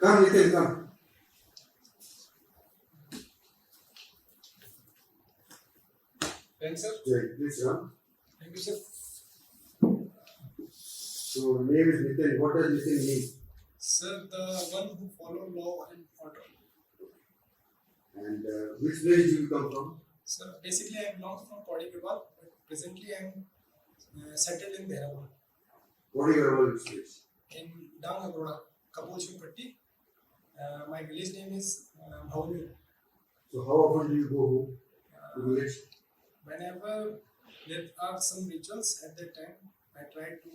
Come, Nitin, come. Thanks, sir. Jai, please come. Thank you, sir. So, name is Nitin. What does Nitin mean? Sir, the one who follow law and order. And which place do you come from? Sir, basically I belong from Podi Vibhag, but presently I am settled in Dehradun, What is your role in this place? in Dang Agoda, Kapulshu Patti. My village name is Bhavani. So, how often do you go home to village? Whenever there are some rituals at that time, I try to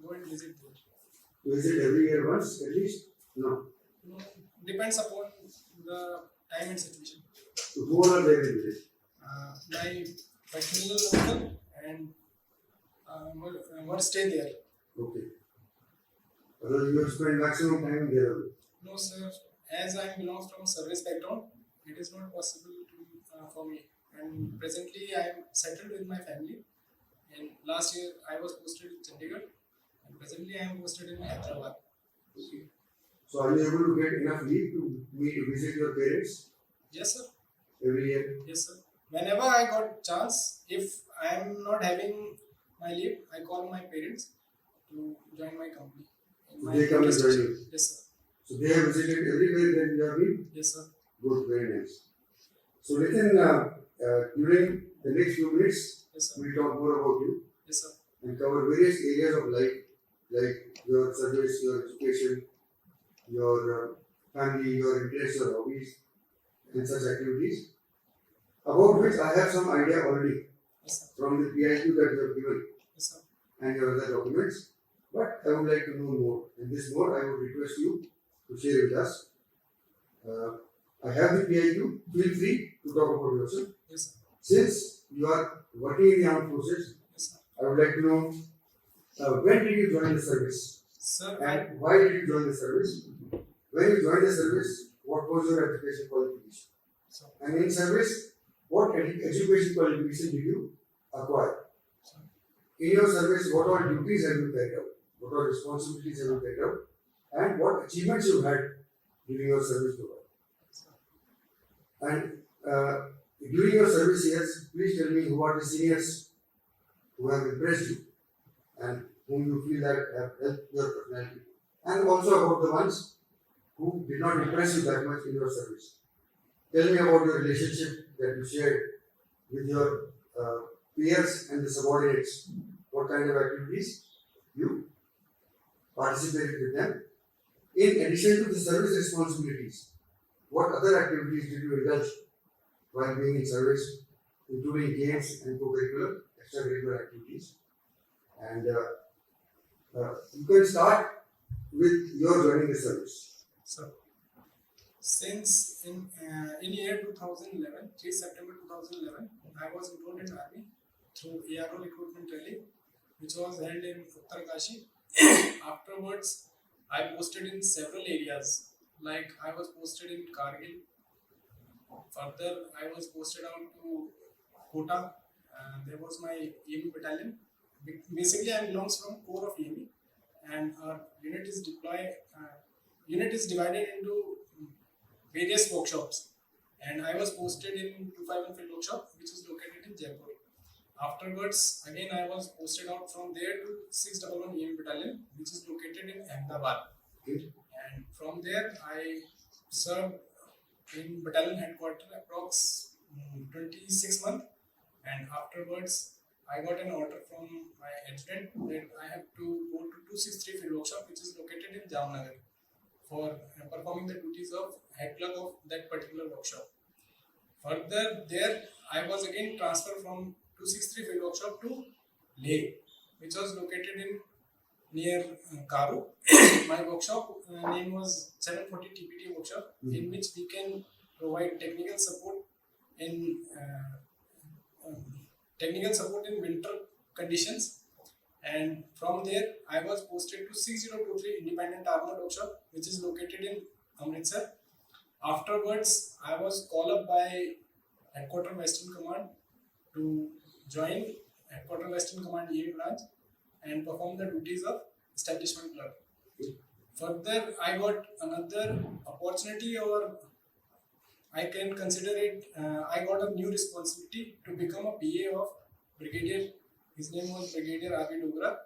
go and visit there. To visit every year once at least? No. No, depends upon the time and situation. So, who are there in village? My paternal uncle and one stay there. Okay. Otherwise, you have spent maximum time there. No, sir. As I belong from service background, it is not possible to, for me. And presently, I am settled with my family. And last year, I was posted in Chandigarh. And presently, I am posted in Hyderabad. Okay. So, are you able to get enough leave to visit your parents Yes, sir. every year? Yes, sir. Whenever I got chance, if I am not having my leave, I call my parents to join my company. So they come and join you? Yes, sir. So, they have visited everywhere that you have been? Yes, sir. Good, very nice. So, Nitin, during the next few minutes, Yes, sir. we'll talk more about you Yes, sir. and cover various areas of life like your service, your education, your family, your interests, your hobbies, and such activities, about which I have some idea already Yes, sir. from the PIQ that you have given Yes, sir. and your other documents. But I would like to know more. And this more, I would request you to share with us. I have the PIQ. Feel free to talk about yourself. Yes, sir. Since you are working in the armed forces, Yes, sir. I would like to know when did you join the service Sir, and why did you join the service? When you joined the service, what was your education qualification? sir. And in service, what education qualification did you acquire? Sir. In your service, what all duties have you carried out? What all responsibilities have you carried out? And what achievements you had during your service to work? Sir. And during your service years, please tell me who are the seniors who have impressed you and whom you feel that have helped your personality, and also about the ones who did not impress you that much in your service. Tell me about your relationship that you shared with your peers and the subordinates. What kind of activities you participated with them? In addition to the service responsibilities, what other activities did you indulge while being in service, including games and co-curricular, extracurricular activities? And you can start with your joining the service. Sir, since in year 2011, 3 September 2011, I was enrolled in army through ARO recruitment rally, which was held in Uttarkashi. Afterwards, I posted in several areas, like I was posted in Kargil. Further, I was posted out to Kota. There was my EME battalion. Basically, I belongs from core of EME, and our unit is divided into various workshops. And I was posted in 251 Field Workshop, which is located in Jaipur. Afterwards, again I was posted out from there to 611 EME battalion, which is located in Ahmedabad. Okay. And from there, I served in battalion headquarters approx 26 months. And afterwards, I got an order from my adjutant that I have to go to 263 Field Workshop, which is located in Jamnagar, for performing the duties of head clerk of that particular workshop. Further, there I was again transferred from 263 Field Workshop to Leh, which was located in near Karu. My workshop name was 740 TPT Workshop, in which we can provide technical support in winter conditions. And from there, I was posted to 6023 Independent Armored Workshop, which is located in Amritsar. Afterwards, I was called up by Headquarter Western Command to join Headquarter Western Command EA branch and perform the duties of establishment clerk. Further, I got another opportunity, or I can consider it. I got a new responsibility to become a PA of Brigadier. His name was Brigadier R.B. Dogra.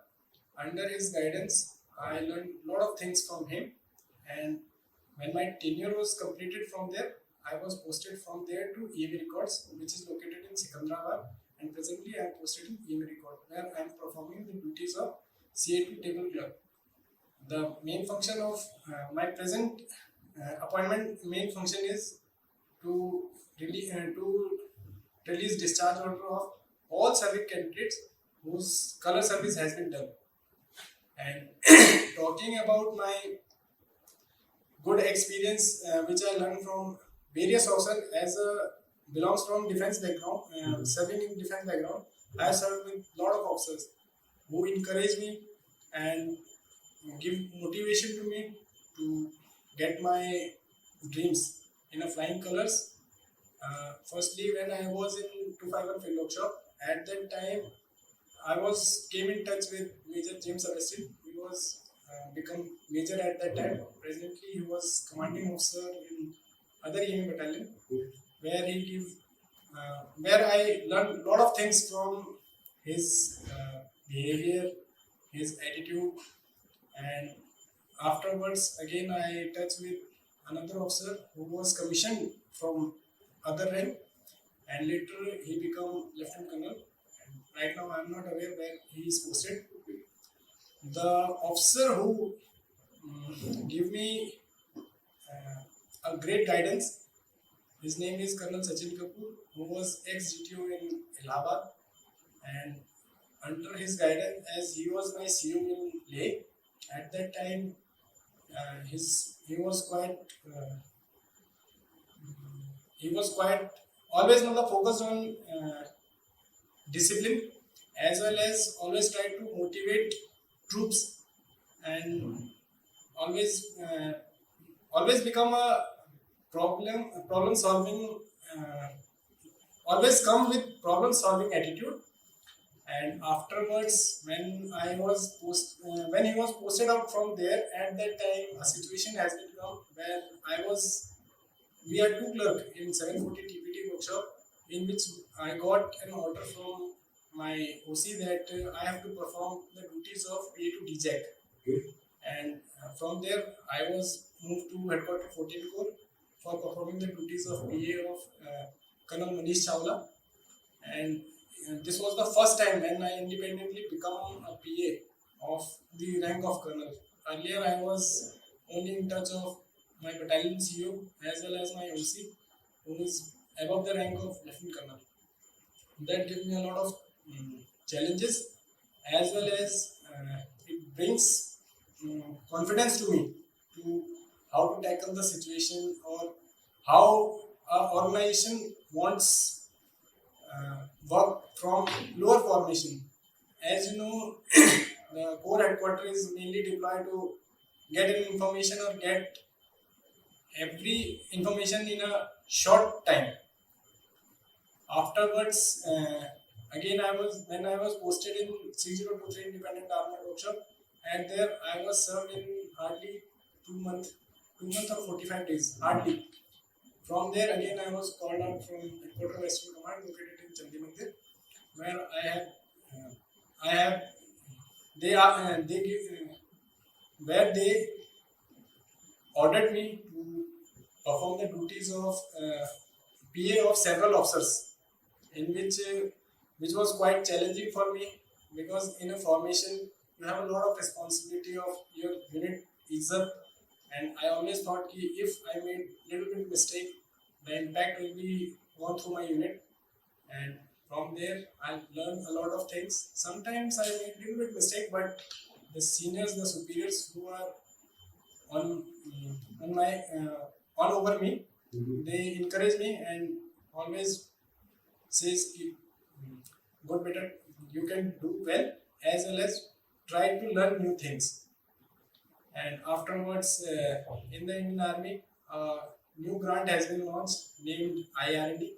Under his guidance, I learned a lot of things from him. And when my tenure was completed from there, I was posted from there to EME Records, which is located in Secunderabad. And presently, I am posted in EME Record, where I am performing the duties of CA2 table clerk. The main function of my present appointment main function is to release discharge order of all service candidates whose color service has been done. And talking about my good experience which I learned from various officers as a belongs from defense background, serving in defense background, I have served with lot of officers who encourage me and give motivation to me to get my dreams in a flying colors. Firstly, when I was in 251 Field Workshop, at that time I came in touch with Major James Arrested. He was become major at that time. Presently, he was commanding officer in other EME battalion, where I learned a lot of things from his behavior, his attitude, and afterwards again I touched with another officer who was commissioned from other rank, and later he became lieutenant colonel. And right now I am not aware where he is posted. The officer who gave me a great guidance, his name is Colonel Sachin Kapoor, who was ex-GTO in Allahabad, and under his guidance, as he was my CO in Leh, at that time he was quite always focused on discipline, as well as always tried to motivate troops, and always become a problem solving, always come with problem solving attitude. And afterwards, when he was posted out from there, at that time a situation has been come where we are two clerk in 740 TPT workshop, in which I got an order from my OC that I have to perform the duties of PA to DJAC. Okay. And from there, I was moved to headquarters 14 Corps for performing the duties of PA of Colonel Manish Chawla. And this was the first time when I independently become a PA of the rank of Colonel. Earlier, I was only in touch of my battalion CO as well as my OC, who is above the rank of Lieutenant Colonel. That gives me a lot of challenges, as well as it brings confidence to me to how to tackle the situation, or how our organization wants work from lower formation. As you know, the core headquarters is mainly deployed to get an information or get every information in a short time. Afterwards, again when I was posted in 6023 Independent Armored Workshop, and there I was served in hardly 2 months or 45 days, hardly. From there again I was called out from Headquarters Western Command located in Chandi Mandir, where they ordered me to perform the duties of PA of several officers, in which was quite challenging for me, because in a formation you have a lot of responsibility of your unit izzat, and I always thought ki if I made little bit mistake, the impact will be gone through my unit. And from there I learned a lot of things. Sometimes I made little bit mistake, but the seniors, the superiors who are on over me, they encourage me and always says ki, good better, you can do well, as well as try to learn new things. And afterwards, in the Indian Army, a new grant has been launched named IR&D,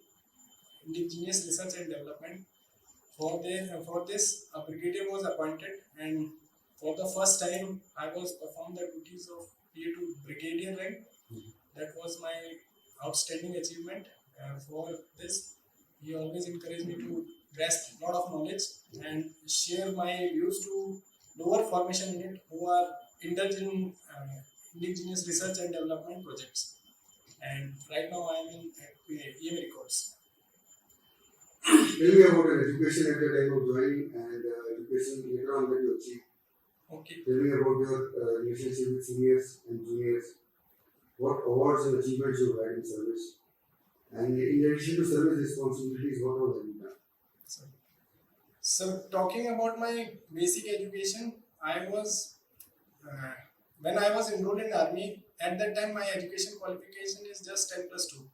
Indigenous Research and Development. For this, a brigadier was appointed, and for the first time I was performed the duties of PA to brigadier rank. That was my outstanding achievement. For this, he always encouraged me to grasp a lot of knowledge and share my views to lower formation unit who are indulged in indigenous research and development projects. And right now I am in EMA records. Tell me about your education at the time of joining and education later on that you achieved. Okay. Tell me about your relationship with seniors and juniors. What awards and achievements you had in service? And in addition to service responsibilities, what all have you done? So talking about my basic education, I was when I was enrolled in army. At that time, my education qualification is just 10+2.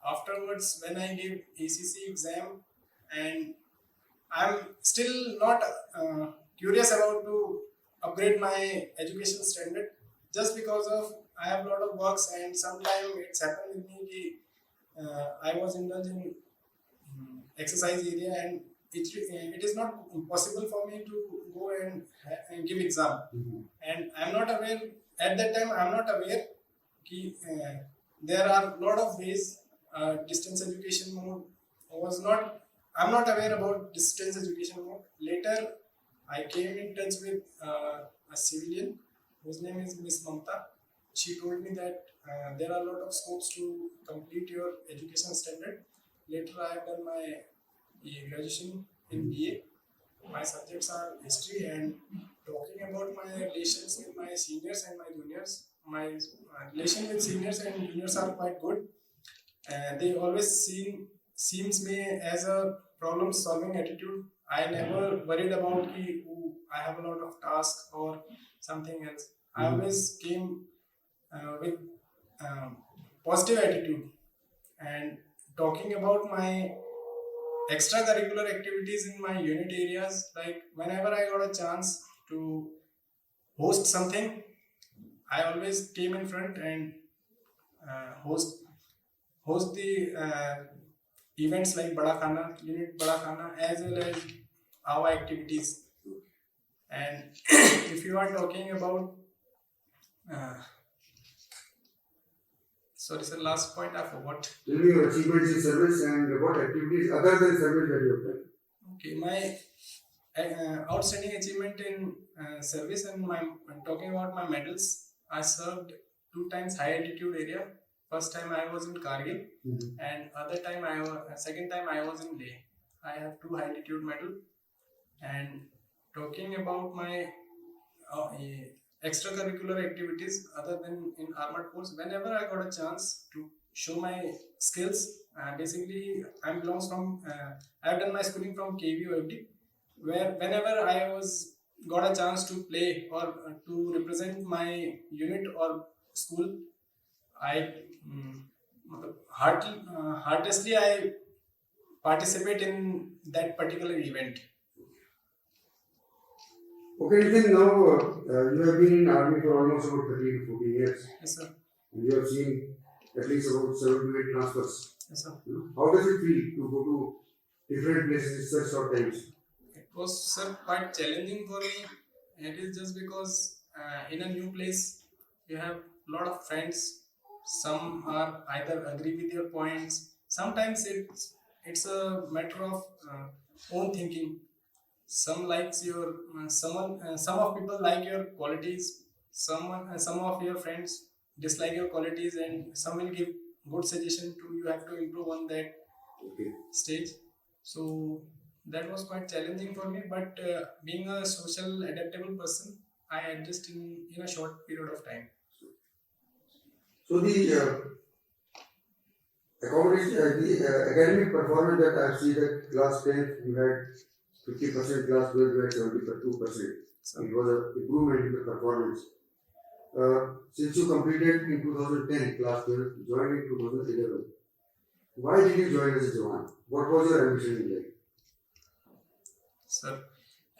Afterwards, when I gave ACC exam, and I'm still not curious about to upgrade my education standard, just because of I have a lot of works, and sometimes it's happened with me that I was indulged in exercise area, and it is not possible for me to go and give exam. And I'm not aware at that time. I'm not aware that there are a lot of ways. Distance education mode was not. I'm not aware about distance education mode. Later, I came in touch with a civilian whose name is Miss Mamta. She told me that there are a lot of scopes to complete your education standard. Later, I have done my graduation in BA. My subjects are history, and talking about my relations with my seniors and my juniors. My relation with seniors and juniors are quite good. They always seems me as a problem solving attitude. I never worried about I have a lot of tasks or something else. I always came with positive attitude. And talking about my extracurricular activities in my unit areas, like whenever I got a chance to host something, I always came in front and host the events like Bada Khana, Unit Bada Khana, as well as our activities. And if you are talking about sorry sir, last point I forgot. Tell me your achievements in service and what activities other than service that you have done. Okay, my outstanding achievement in service, and I'm talking about my medals. I served 2 times high altitude area. First time I was in Kargil, and second time I was in Leh. I have 2 high altitude medal. And talking about my extracurricular activities other than in armored force, whenever I got a chance to show my skills, basically I belongs from I have done my schooling from KVOFD, where whenever I got a chance to play or to represent my unit or school, I heartily I participate in that particular event. Okay, Nitin, now you have been in army for almost about 13 to 14 years. Yes, sir. And you have seen at least about 7 to 8 transfers. Yes, sir. How does it feel to go to different places in such short times? It was, sir, quite challenging for me. It is just because in a new place you have a lot of friends. Some are either agree with your points. Sometimes it's a matter of own thinking. Some likes your some of people like your qualities. Some of your friends dislike your qualities, and some will give good suggestion to you have to improve on that stage. So that was quite challenging for me, but being a social adaptable person, I adjust in a short period of time. So the academic performance that I see that class 10 you had 50%, class 12 you had 72%. So it was an improvement in the performance. Since you completed in 2010 class 12, joined in 2011. Why did you join as a Jawan? What was your ambition in life? Sir,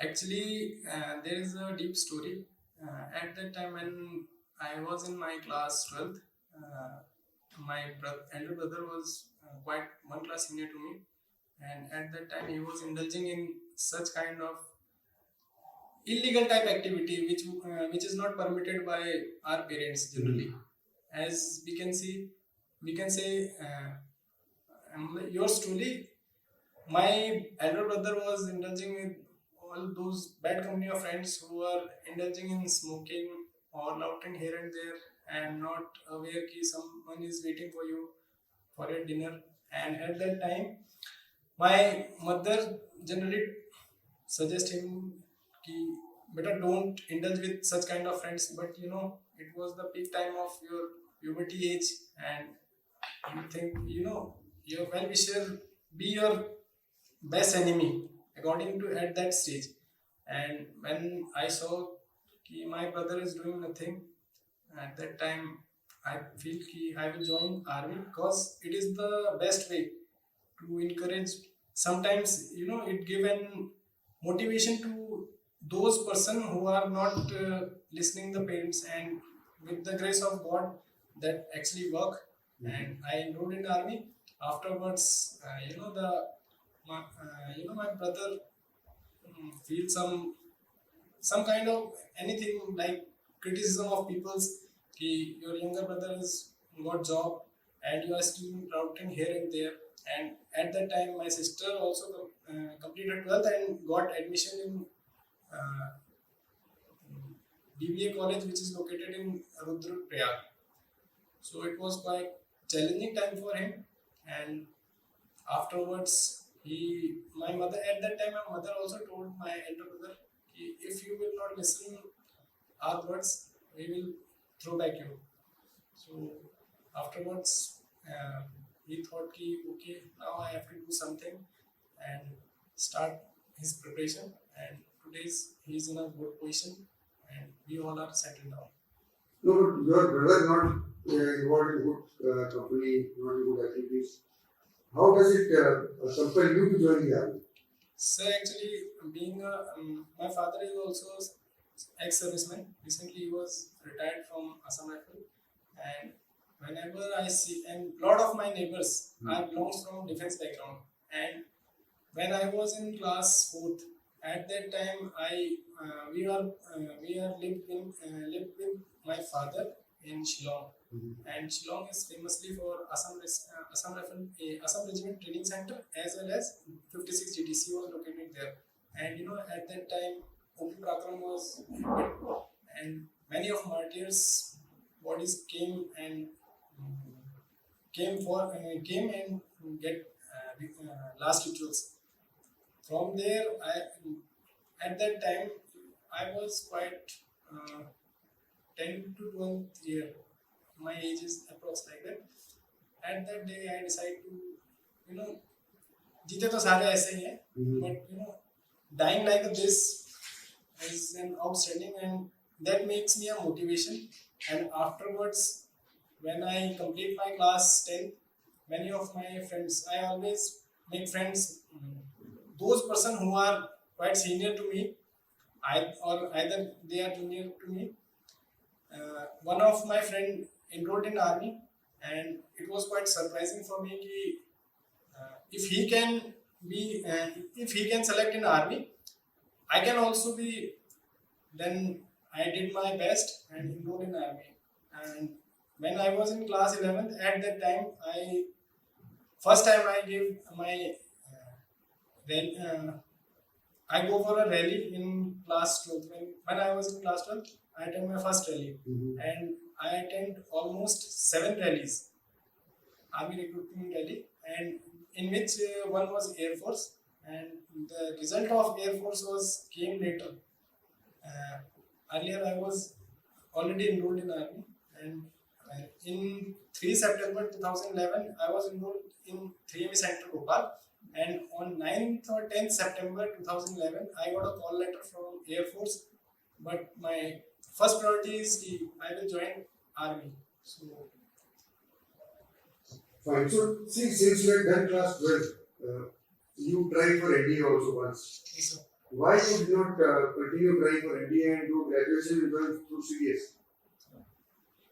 actually there is a deep story. At that time when I was in my class 12th, my elder brother was quite 1 class senior to me, and at that time he was indulging in such kind of illegal type activity which is not permitted by our parents generally. As we can see, we can say yours truly, my elder brother was indulging with all those bad company of friends who are indulging in smoking or loitering here and there and not aware that someone is waiting for you for your dinner. And at that time, my mother generally suggest him कि बेटा don't indulge with such kind of friends. But you know, it was the peak time of your puberty age, and you think, you know, your well wisher be your best enemy according to at that stage. And when I saw कि my brother is doing nothing, at that time I feel कि I will join army because it is the best way to encourage. Sometimes, you know, it give an motivation to those person who are not listening the parents, and with the grace of God that actually work. And I enrolled in army. Afterwards, you know, my brother feel some kind of anything like criticism of people's कि your younger brother has got job and you are still routing here and there. And at that time, my sister also completed 12th and got admission in DBA college, which is located in Rudraprayag. So it was quite challenging time for him. And afterwards, my mother, at that time, my mother also told my elder brother, if you will not listen our words, we will throw back you. So afterwards, he thought कि okay, now I have to do something and start his preparation. And today he is in a good position, and we all are settled down. No, but your brother not involved in good company, not in good activities. How does it compel you to join the army? Sir, actually, being my father is also ex-serviceman. Recently, he was retired from Assam Rifle, and whenever I see, and lot of my neighbors are belongs from defense background. And when I was in class 4th, at that time we are lived with my father in Shillong. And Shillong is famously for Assam Rifle, Assam Regiment Training Center, as well as 56 GDC was located there. And you know, at that time, OP Prakram was happened, and many of martyrs' bodies came and get last rituals. From there, at that time I was quite 10 to 12th year. My age is approx like that. At that day, I decided to, you know, जीते तो सारे ऐसे ही हैं, but you know, dying like this is an outstanding, and that makes me a motivation. And afterwards, when I complete my class 10, many of my friends, I always make friends, those person who are quite senior to me, or either they are junior to me. One of my friend enrolled in army, and it was quite surprising for me कि if he can select in army, I can also be. Then I did my best and enrolled in army. And when I was in class 11th, at that time, first time I gave my I go for a rally in class 12th. When I was in class 12th, I attend my first rally, and I attend almost 7 rallies, army recruitment rally, and in which one was Air Force, and the result of Air Force came later. Earlier I was already enrolled in army, and in 3 September 2011 I was enrolled in 3ME Center Bhopal, and on 9th or 10th September 2011 I got a call letter from Air Force, but my first priority is I will join army. So fine. So since you had done class 12, you tried for NDA also once. yes, sir. Why you did not continue trying for NDA and do graduation through CDS?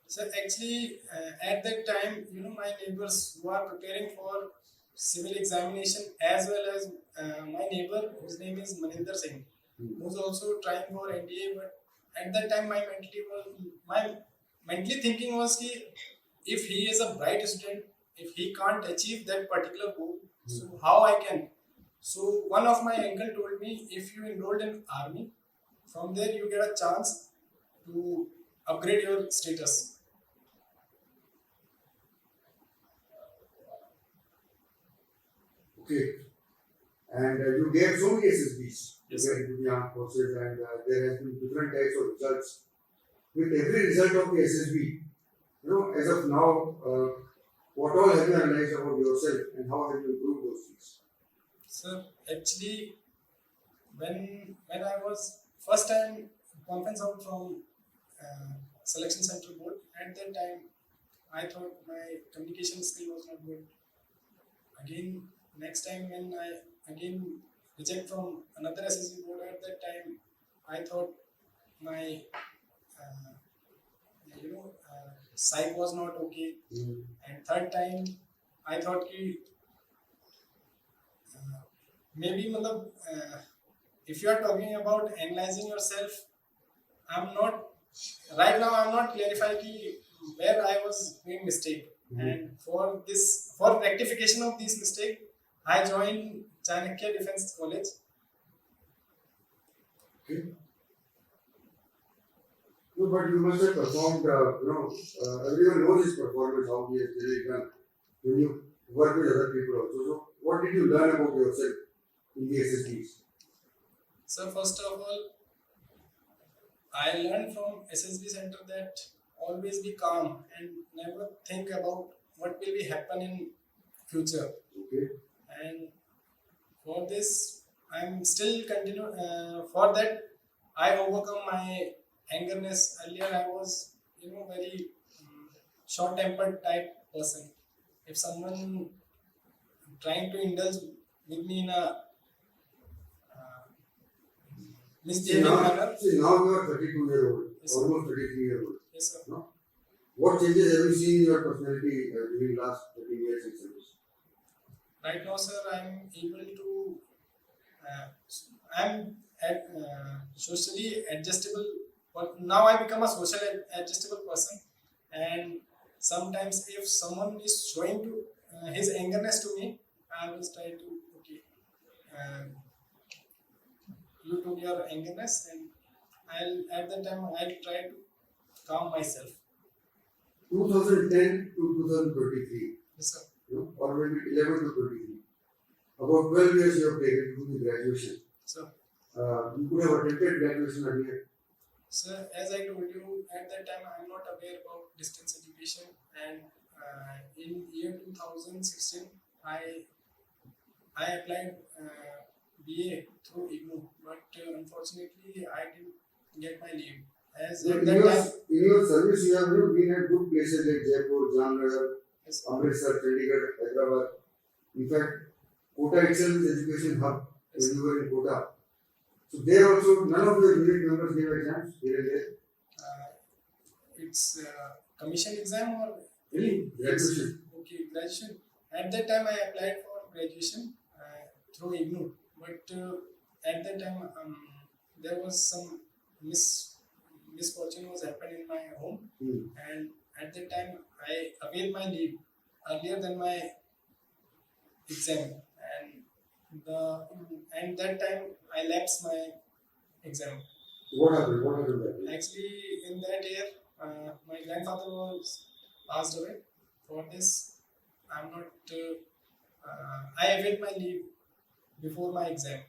So actually, at that time, you know, my neighbors who are preparing for civil examination, as well as my neighbor whose name is Maninder Singh. who's also trying for NDA, but at that time my mentally thinking was कि if he is a bright student, if he can't achieve that particular goal, so how I can? So one of my uncle told me, if you enrolled in army, from there you get a chance to upgrade your status. Okay. And you gave so many SSBs Yes, to get into the armed forces, and there has been different types of results. With every result of the SSB, as of now, what all have you analyzed about yourself and how have you improved those things? Sir, actually, when I was first time conference out from selection center board, at that time I thought my communication skill was not good. Again, next time when I again reject from another SSB board, at that time I thought my psych was not okay. And third time I thought कि maybe मतलब if you are talking about analyzing yourself, I'm not right now. I'm not clarifying कि where I was doing mistake, and for rectification of this mistake, I joined Chanakya Defense College. Okay. No, but you must have performed, everyone knows his performance, how he has really done when you work with other people also. So, what did you learn about yourself in the SSBs? So first of all, I learned from SSB center that always be calm and never think about what will be happen in future. Okay. And for this, I'm still continue. For that, I overcome my angerness. Earlier, I was very short-tempered type person. If someone trying to indulge with me in a misbehaving manner. See, now you are 32-year-old, Yes, sir. almost 33-year-old. Yes, sir. No? What changes have you seen in your personality during last 30 years in service? Right now, sir, I'm able to. I'm socially adjustable. But now I become a socially adjustable person, and sometimes if someone is showing to his angerness to me, I will try to you took your angerness, and at that time I'll try to calm myself. 2010 to 2023, Yes, sir. Or maybe 11 to 23. About 12 years you have taken to do the graduation. So, you could have attempted graduation earlier. sir, as I told you, at that time I'm not aware about distance education, and in year 2016 I applied BA through IGNOU, but unfortunately I didn't get my leave. As at that time, In your service, you have been at good places like Jaipur, Jamnagar, yes, Amritsar, Chandigarh, Hyderabad. In fact, Kota itself is education hub when you were in Kota. So there also, none of your unit members gave exams here and there. it's commission exam or Really? Graduation. okay, graduation. At that time I applied for graduation through IGNOU, but at that time there was some misfortune was happened in my home, and at that time I availed my leave earlier than my exam, and that time I lapsed my exam. What happened? What happened that? Actually, in that year, my grandfather was passed away. For this, I'm not. I availed my leave before my exam.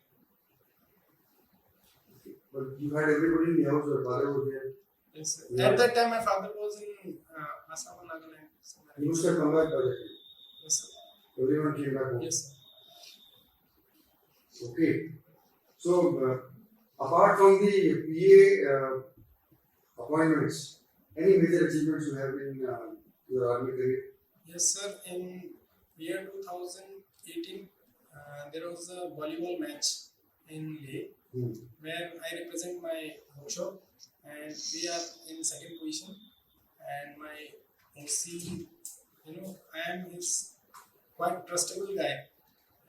But you had everybody in the house, your father was there. Yes, sir. Yeah. At that time, my father was in Assam and Nagaland. You must have come back by that time. Yes, sir. Everyone came back home. Yes, sir. Okay. So, apart from the PA appointments, any major achievements you have in your army career? Yes, sir. In year 2018, there was a volleyball match in Leh, where I represent my workshop, and we are in second position. And my OC, I am his quite trustable guy,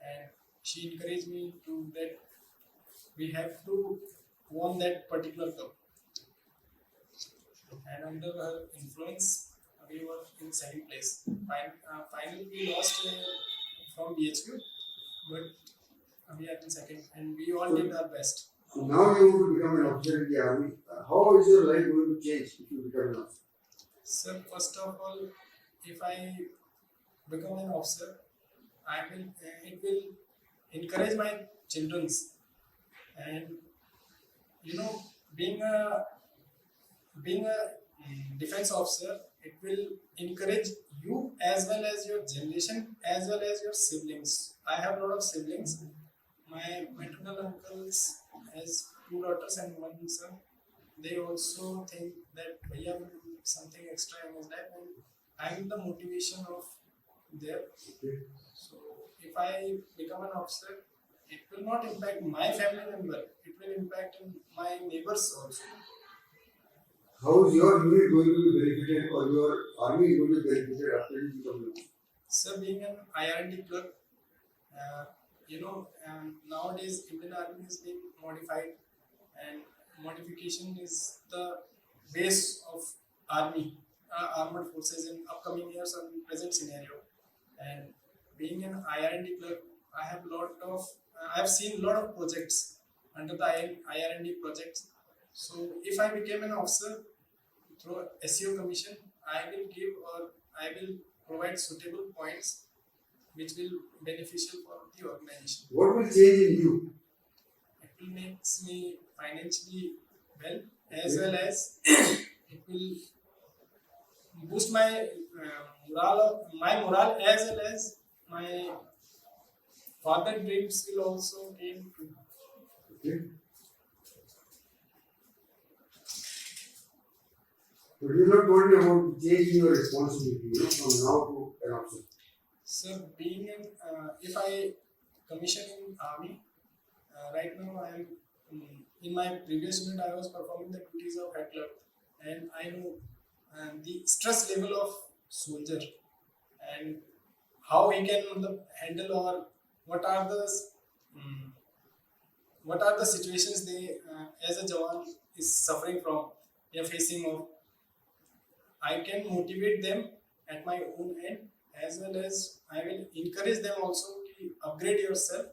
and she encouraged me to that we have to won that particular cup. And under her influence, we were in second place. Finally, we lost from BHQ, but we are in second, and we all did our best. So now you want to become an officer in the army. How is your life going to change if you become an officer? So first of all, if I become an officer, it will encourage my children's, and being a defense officer, it will encourage you as well as your generation as well as your siblings. I have a lot of siblings. My maternal uncles has 2 daughters and 1 son. They also think that Bhaiya will do something extra in his life, and I am the motivation of there. Okay. So if I become an officer, it will not impact my family member. It will impact my neighbors also. How is your unit going to be benefited or your army is going to be benefited after you become an officer? So being an IR&D clerk, nowadays Indian Army is being modified, and modification is the base of army, armed forces in upcoming years or in present scenario. And being an IR&D clerk, I have seen a lot of projects under the IR&D projects. So if I became an officer through SEO commission, I will provide suitable points which will beneficial for the organization. What will change in you? It will make me financially well, as well as it will boost my morale, as well as my father dreams will also came true. Okay. But you not told me about changing your responsibility, from now to an officer. So if I commission in army, right now I am in my previous unit I was performing the duties of head clerk, and I know the stress level of soldier and how he can handle, or what are the situations they as a Jawan is suffering from, they are facing of. I can motivate them at my own end, as well as I will encourage them also to upgrade yourself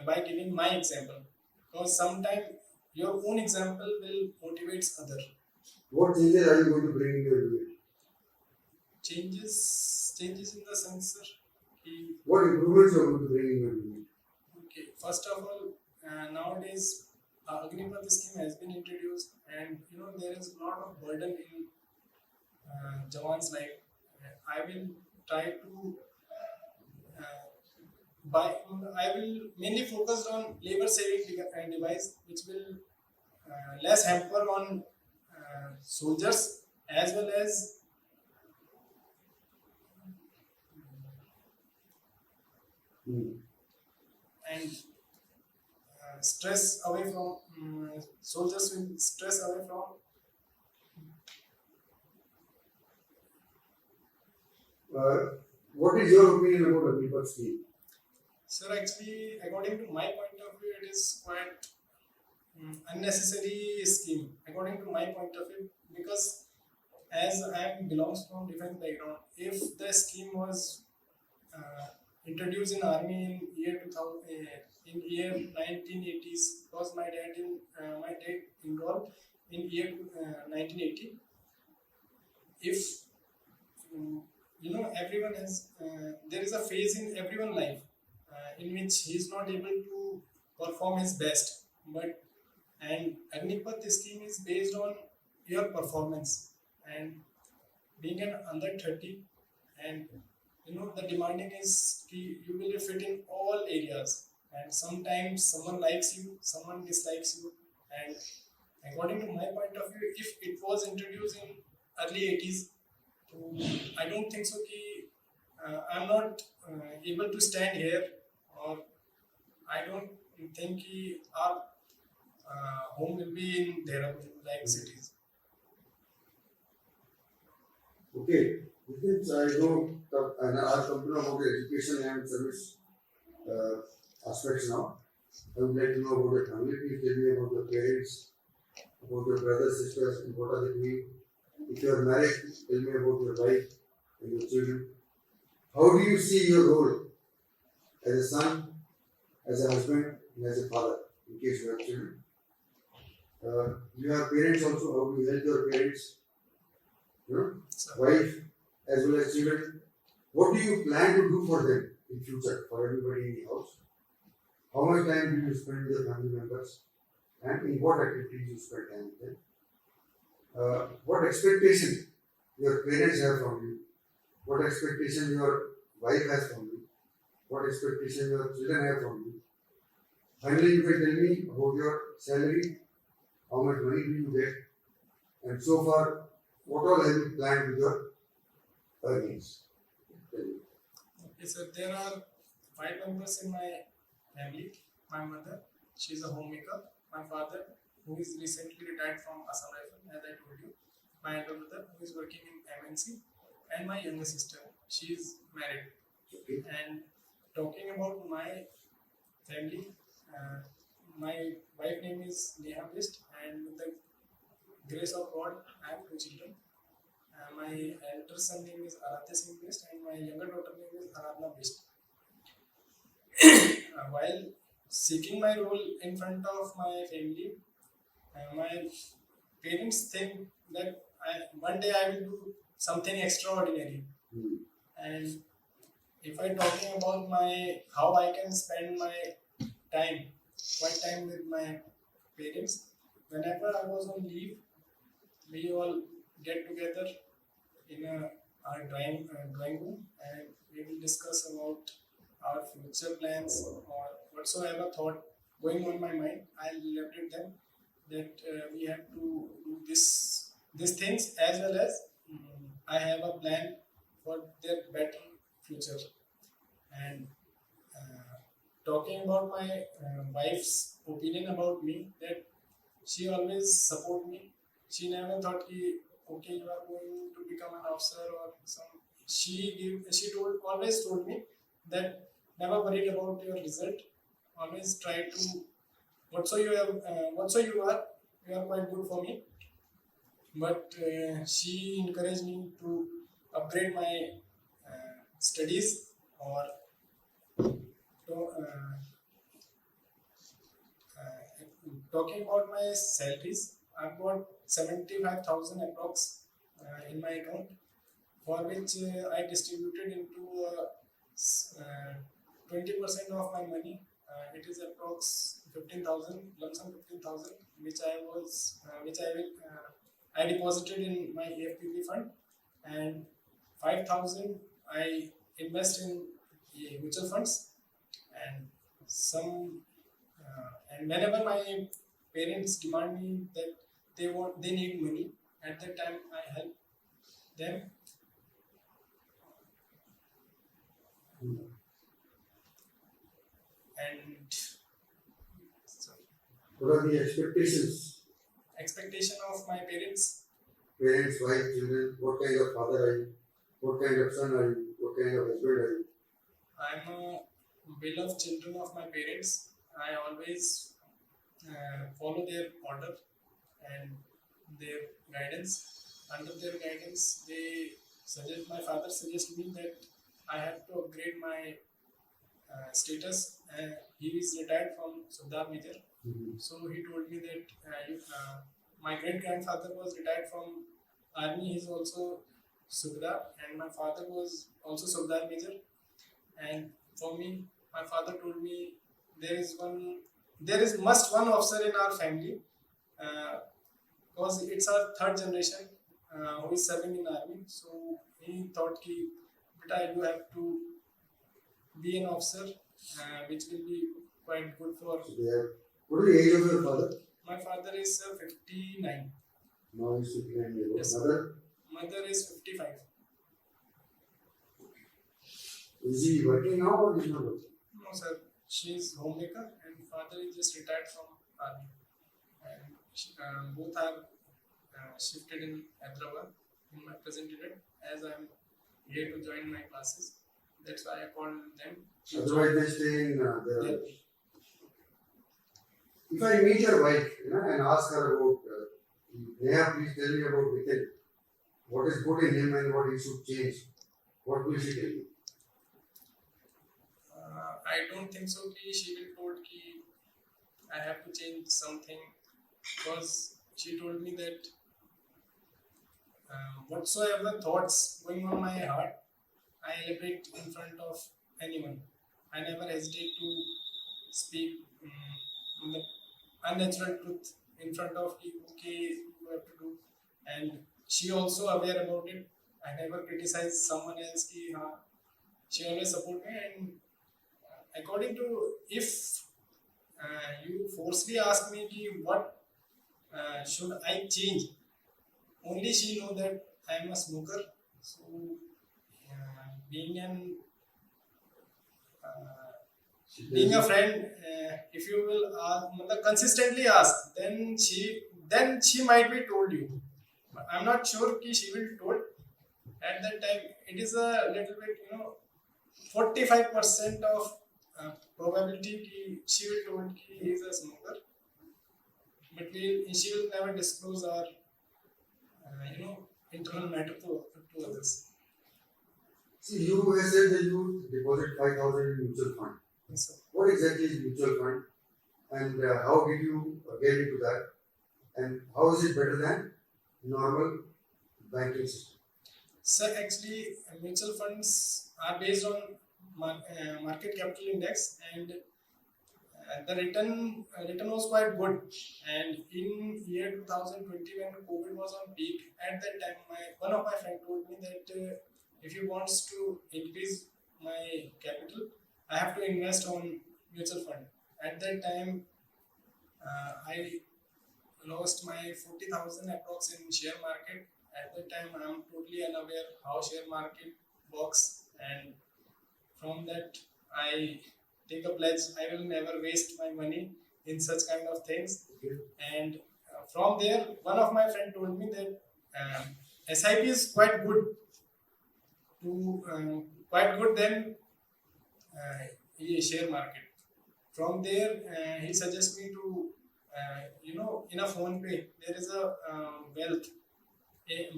by giving my example. Because sometimes your own example will motivate others. What changes are you going to bring in your unit? Changes in the sense, sir. What improvements are you going to bring in your unit? Okay, first of all, nowadays Agnipath scheme has been introduced, and there is a lot of burden in Jawan's life. I will try to I will mainly focus on labor saving device, which will less hamper on soldiers, as well as and stress away from soldiers will stress away from. What is your opinion about Agnipath scheme? Sir, actually, according to my point of view, it is quite unnecessary scheme. According to my point of view, because as I belongs from defense background, if the scheme was introduced in army in year 2000, in year 1980s, because my dad enrolled in year 1980. If everyone has there is a phase in everyone's life in which he is not able to perform his best, and Agnipath scheme is based on your performance, and being an under 30, and the demanding is you will fit in all areas, and sometimes someone likes you, someone dislikes you, and according to my point of view, if it was introduced in early 80s, I don't think so I'm not able to stand here, or I don't think our home will be in Dehradun like cities. Okay, because I know and I'll come to know about the education and service aspects now. I would like to know about your family. Please tell me about your parents, about your brothers, sisters, and what are they doing. If you are married, tell me about your wife and your children. How do you see your role as a son, as a husband, and as a father, in case you have children? You have parents also. How do you help your parents? Wife as well as children. What do you plan to do for them in future, for everybody in the house? How much time do you spend with your family members? And in what activities you spend time with them? What expectation your parents have from you? What expectation your wife has from you? What expectation your children have from you? Finally, you can tell me about your salary, how much money do you get, and so far, what all have you planned with your earnings? Okay, sir. There are 5 members in my family. My mother, she is a homemaker. My father, who is recently retired from Assam Rifle, as I told you. My elder brother, who is working in MNC, and my younger sister, she is married. Okay. And talking about my family, my wife name is Neha Bist, and with the grace of God, I have 2 children. My elder son name is Aradhya Singh Bist, and my younger daughter name is Aradhna Bist. While seeking my role in front of my family, my parents think that one day I will do something extraordinary. And if I'm talking about how I can spend my quiet time with my parents, whenever I was on leave, we all get together in our drawing room, and we will discuss about our future plans or whatsoever thought going on my mind. I'll elaborate them that we have to do these things, as well as I have a plan for their better future. And talking about my wife's opinion about me, that she always support me. She never thought ki, okay, you are going to become an officer or some. Always told me that never worried about your result. Always try to whatso you are quite good for me. But she encouraged me to upgrade my studies or talking about my salaries. I've got 75,000 approx in my account, for which I distributed into 20% of my money. It is approx 15,000, lump sum 15,000, which I deposited in my AFPP fund, and 5,000 I invest in mutual funds, and and whenever my parents demand me that they need money, at that time I help them. And so, What are the expectations? Expectation of my parents. Parents, wife, children, what kind of father are you? What kind of son are you? What kind of husband are you? I'm a beloved children of my parents. I always follow their order and their guidance. Under their guidance, my father suggested me that I have to upgrade my status. He is retired from Subdar Major. So he told me that my great grandfather was retired from army. He's also Subdar, and my father was also Subdar Major. And for me, my father told me there is must one officer in our family, because it's our 3rd generation who is serving in army. So he thought ki, beta, you have to be an officer, which will be quite good for. Yeah. What is the age of your father? My father is 59. Now he's 59 years old. Yes. Mother is 55. Is he working now or is he not working? No, sir. She is homemaker, and father is just retired from army. And both are shifted in Hyderabad in my present unit, as I am here to join my classes. That's why I called them. Otherwise, they stay in there. Yeah. If I meet your wife, and ask her about, Neha, please tell me about Nitin. What is good in him and what he should change? What will she tell me? I don't think so. She will told कि I have to change something because she told me that whatsoever thoughts going on my heart, I elaborate in front of anyone. I never hesitate to speak the unnatural truth in front of ki, okay, you have to do. And she also aware about it. I never criticize someone else ki, हाँ, she always support me. And according to, if you forcefully ask me ki, what should I change, only she know that I am a smoker. So being an being a friend, if you will consistently ask, then she might be told you. But I'm not sure कि she will told at that time. It is a little bit 45% of probability कि she will told कि he is a smoker, but she will never disclose our internal matter to others. See, you have said that you deposit 5,000 in mutual fund. Yes, sir. What exactly is mutual fund, and how did you get into that, and how is it better than normal banking system? Sir, actually, mutual funds are based on market capital index, and the return was quite good. And in year 2020, when COVID was on peak, at that time, one of my friends told me that if you wants to increase my capital, I have to invest on mutual fund. At that time, I lost my 40,000 approx in share market. At that time, I am totally unaware how share market works, and from that, I take a pledge. I will never waste my money in such kind of things. Okay. And from there, one of my friend told me that SIP is quite good. Quite good than share market. From there, he suggests me to in a phone pay there is a wealth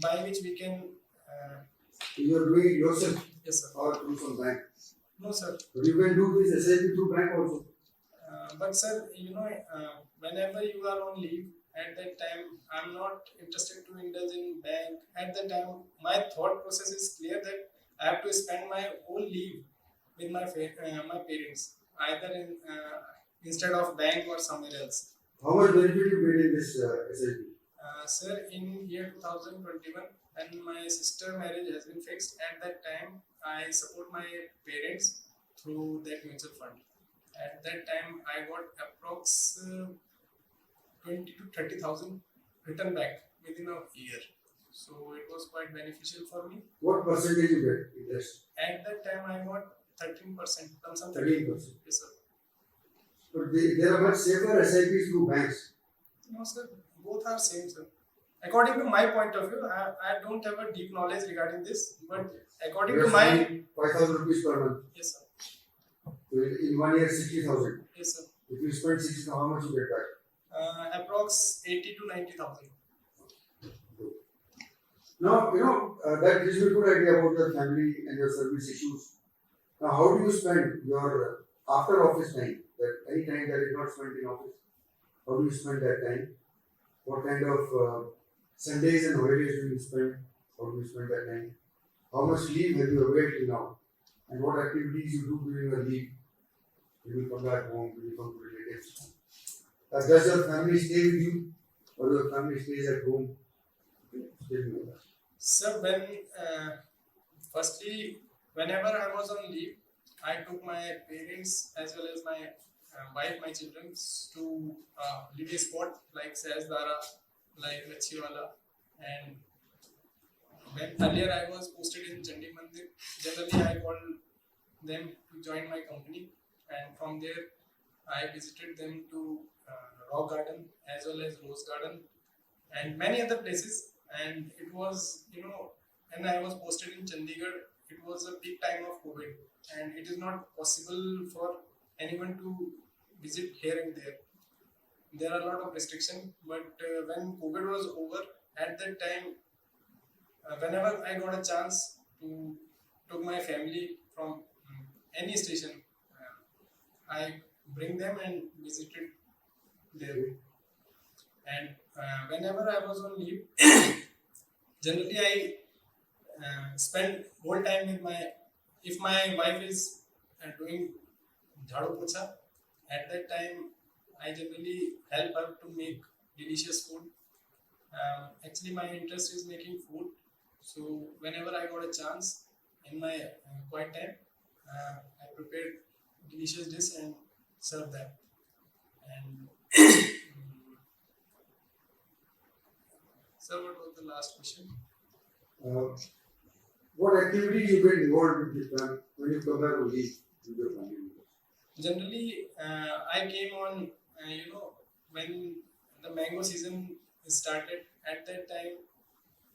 by which we can. You are doing it yourself? Yes, sir. Or through some bank? No, sir. But you can do this SIP through bank also. But sir, whenever you are on leave, at that time, I'm not interested to indulge in bank. At that time, my thought process is clear that I have to spend my whole leave with my parents, either in instead of bank or somewhere else. How much benefit you get in this SIP? Sir, in year 2021, when my sister marriage has been fixed, at that time I support my parents through that mutual fund. At that time, I got approx 20 to 30,000 return back within a year. So it was quite beneficial for me. What percentage you get interest? At that time, I got 13%. 13%. Yes, sir. But there are much safer SIPs through banks. No, sir. Both are same, sir. According to my point of view, I don't have a deep knowledge regarding this, but according to my 5,000 rupees per month. Yes, sir. So in 1 year, 60,000. Yes, sir. If you spend 60,000, how much you get back? Approx 80 to 90,000. Now, that gives you a good idea about your family and your service issues. Now, how do you spend your after office time? That any time that is not spent in office, how do you spend that time? What kind of Sundays and holidays do you spend? How do you spend that time? How much leave have you availed till now? And what activities you do during your leave? Will you come back home? Will you come to relatives? Does your family stay with you, or your family stays at home? Tell me about that. Sir, firstly, whenever I was on leave, I took my parents as well as my wife, my children to holiday spot like Sayajdara, like Lachiwala, and when earlier I was posted in Chandi Mandir, generally I called them to join my company, and from there I visited them to Rock Garden as well as Rose Garden and many other places. And it was, when I was posted in Chandigarh, it was a peak time of COVID, and it is not possible for anyone to visit here and there. there are a lot of restrictions. But when COVID was over, at that time, whenever I got a chance to took my family from any station, I bring them and visited there. And whenever I was on leave, generally I spend whole time with my. If my wife is doing jhadu pocha, at that time I generally help her to make delicious food. Actually, my interest is making food, so whenever I got a chance in my quiet time, I prepared delicious dish and serve them. And sir, what was the last question? What activities you get involved with when you come back to leave with your family members? Generally, I came on, when the mango season started. At that time,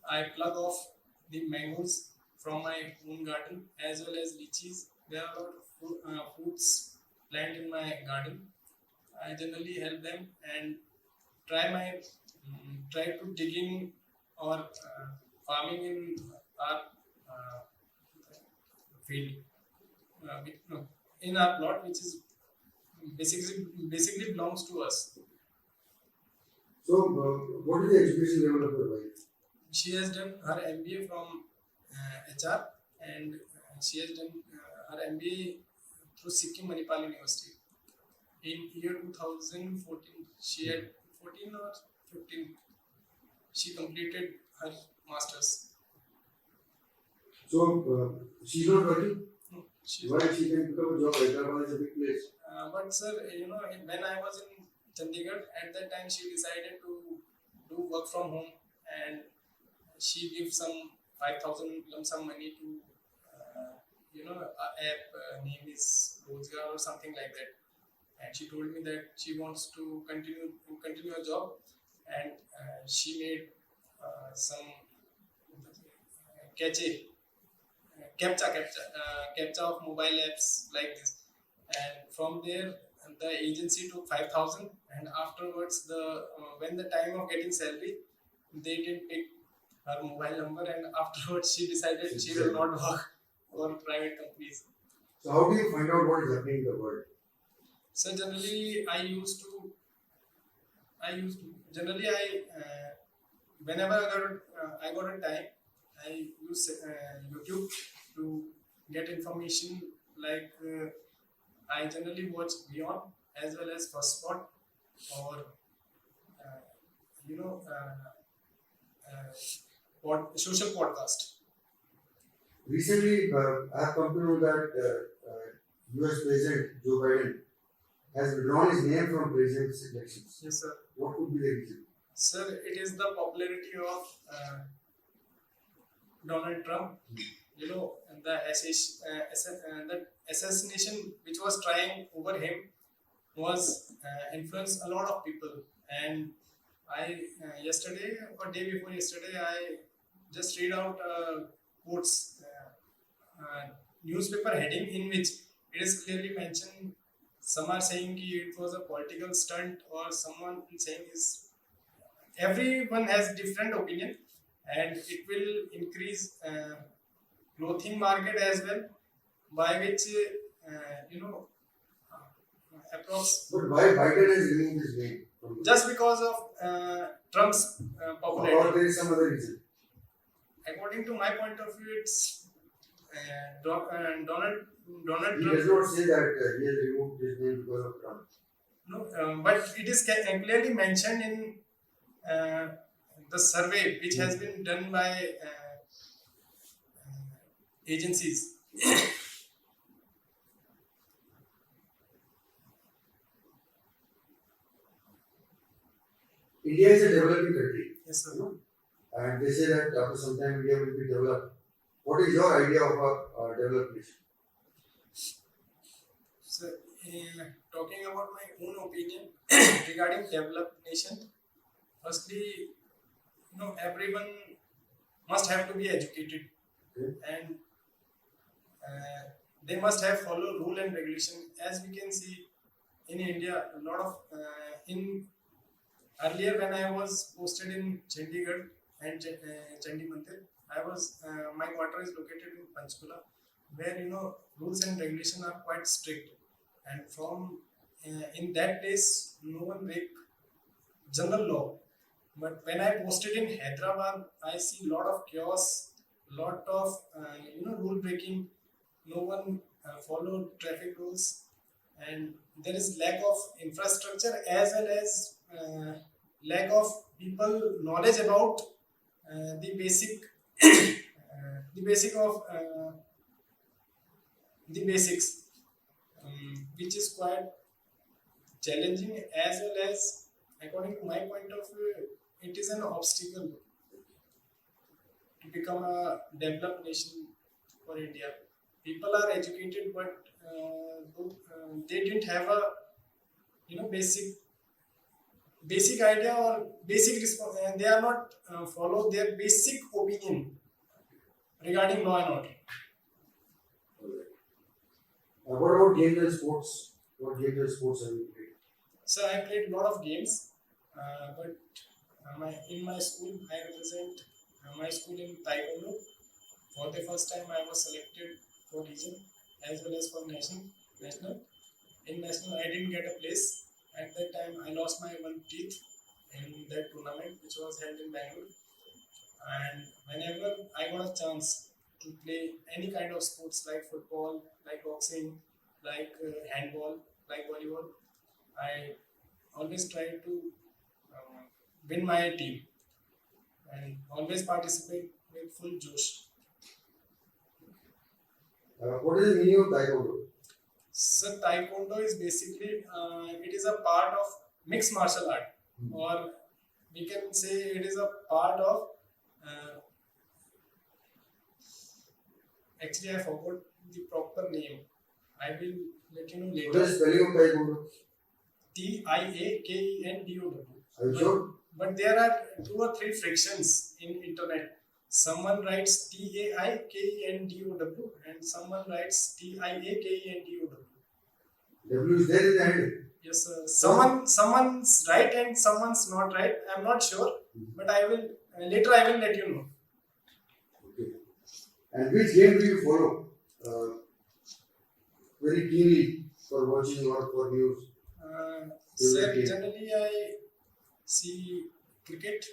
I plug off the mangoes from my own garden as well as lychees. There are a lot of fruits planted in my garden. I generally help them and try to digging or farming in our field, in our plot, which is basically belongs to us. So, what is the education level of your wife? She has done her MBA from HR, and she has done her MBA through Sikkim Manipal University. In year 2014, she had 14 or 15. She completed her masters. So, she's not working? No, she, Why she can pick up a job? Hyderabad is a big place. but sir, when I was in Chandigarh, at that time she decided to do work from home, and she gives some 5,000 lump sum money to, a app name is Rozgar or something like that. And she told me that she wants to continue a job, and she made some captcha of mobile apps like this. And from there, the agency took 5,000, and afterwards, when the time of getting salary, they didn't pick her mobile number, and afterwards she decided she will not work for private companies. So, how do you find out what is happening in the world? So generally, whenever I got a time, I use YouTube to get information. Like I generally watch Beyond as well as First Spot, or social podcast. Recently, I have come to know that US President Joe Biden has withdrawn his name from president's elections. Yes, sir. What could be the reason? Sir, it is the popularity of Donald Trump. And the assassination which was trying over him was influenced a lot of people. And I yesterday or day before yesterday, I just read out quotes, newspaper heading in which it is clearly mentioned. Some are saying it was a political stunt, or someone saying is. Everyone has different opinion, and it will increase clothing market as well, by which approx. But why Biden has removed his name? Just because of Trump's popularity. Or there is some other reason? According to my point of view, it's Donald He Trump. does not say that he has removed his name because of Trump. No, but it is clearly mentioned in the survey which has been done by agencies. India is a developing country. Yes, sir. And they say that after some time India will be developed. What is your idea of a developed nation? So, talking about my own opinion regarding developed nation, firstly, everyone must have to be educated, and they must have follow rule and regulation. As we can see in India, a lot of in earlier when I was posted in Chandigarh and Chandi Mandir, my quarter is located in Panchkula, where rules and regulation are quite strict, and from in that place no one break general law. But when I posted in Hyderabad, I see lot of chaos, lot of rule breaking. No one followed traffic rules, and there is lack of infrastructure as well as lack of people knowledge about the basic the basic of the basics, which is quite challenging, as well as according to my point of view it is an obstacle to become a developed nation for India. People are educated, but they didn't have a basic idea or basic response. They are not follow their basic opinion regarding law and order. What about games and sports? What games and sports have you played? So I played a lot of games, but in my school I represent my school in Taekwondo. For the first time I was selected for region as well as for national. In national I didn't get a place. At that time I lost my one teeth in that tournament which was held in Bangalore. And whenever I got a chance to play any kind of sports like football, like boxing, like handball, like volleyball, I always try to win my team and always participate with full josh. What is the meaning of Taekwondo? So Taekwondo is basically it is a part of mixed martial art, or we can say it is a part of actually I forgot the proper name. I will let you know later. What is the spelling of Taekwondo? Taekwondo. Are you sure? But there are 2 or 3 frictions in internet. Someone writes Taekwondo and someone writes Tiakendo. W is there in the hand. Yes, sir. Someone's right and someone's not right. I'm not sure, but I will later I will let you know. Okay. And which game do you follow very keenly for watching or for news? Sir, generally I see cricket.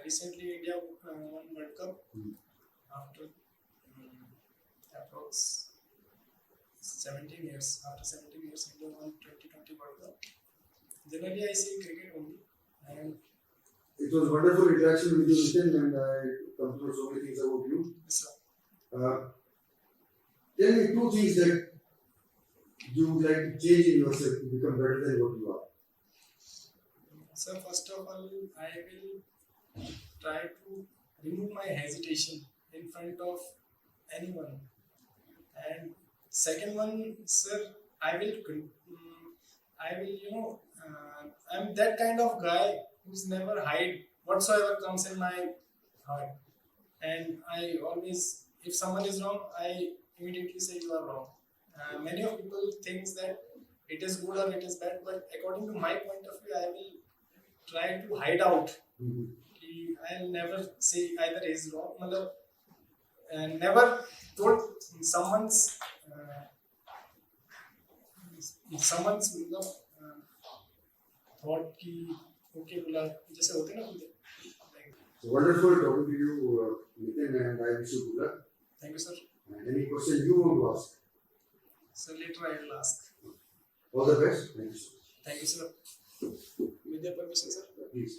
Recently India won World Cup after approx 17 years. After 17 years, India won 2020 World Cup. Generally, I see cricket only. And it was wonderful interaction with you, Nitin, and I come to know so many things about you. yes, sir. Tell me 2 things that you would like to change in yourself to become better than what you are. So first of all, I will try to remove my hesitation in front of anyone. And second one, sir, I'm that kind of guy who's never hide whatsoever comes in my heart. And I always, if someone is wrong, I immediately say you are wrong. Many of people think that it is good or it is bad, but according to my point of view, I will try to hide out. I'll never say either is wrong, never told someone's thought ki okay बोला जैसे होते ना कुछ. So wonderful talking to you, Nitin, and I wish you good luck. Thank you, sir. And any question you want to ask? So later I will ask. All the best. Thank you so much. Thank you, sir. With your permission, sir. Please.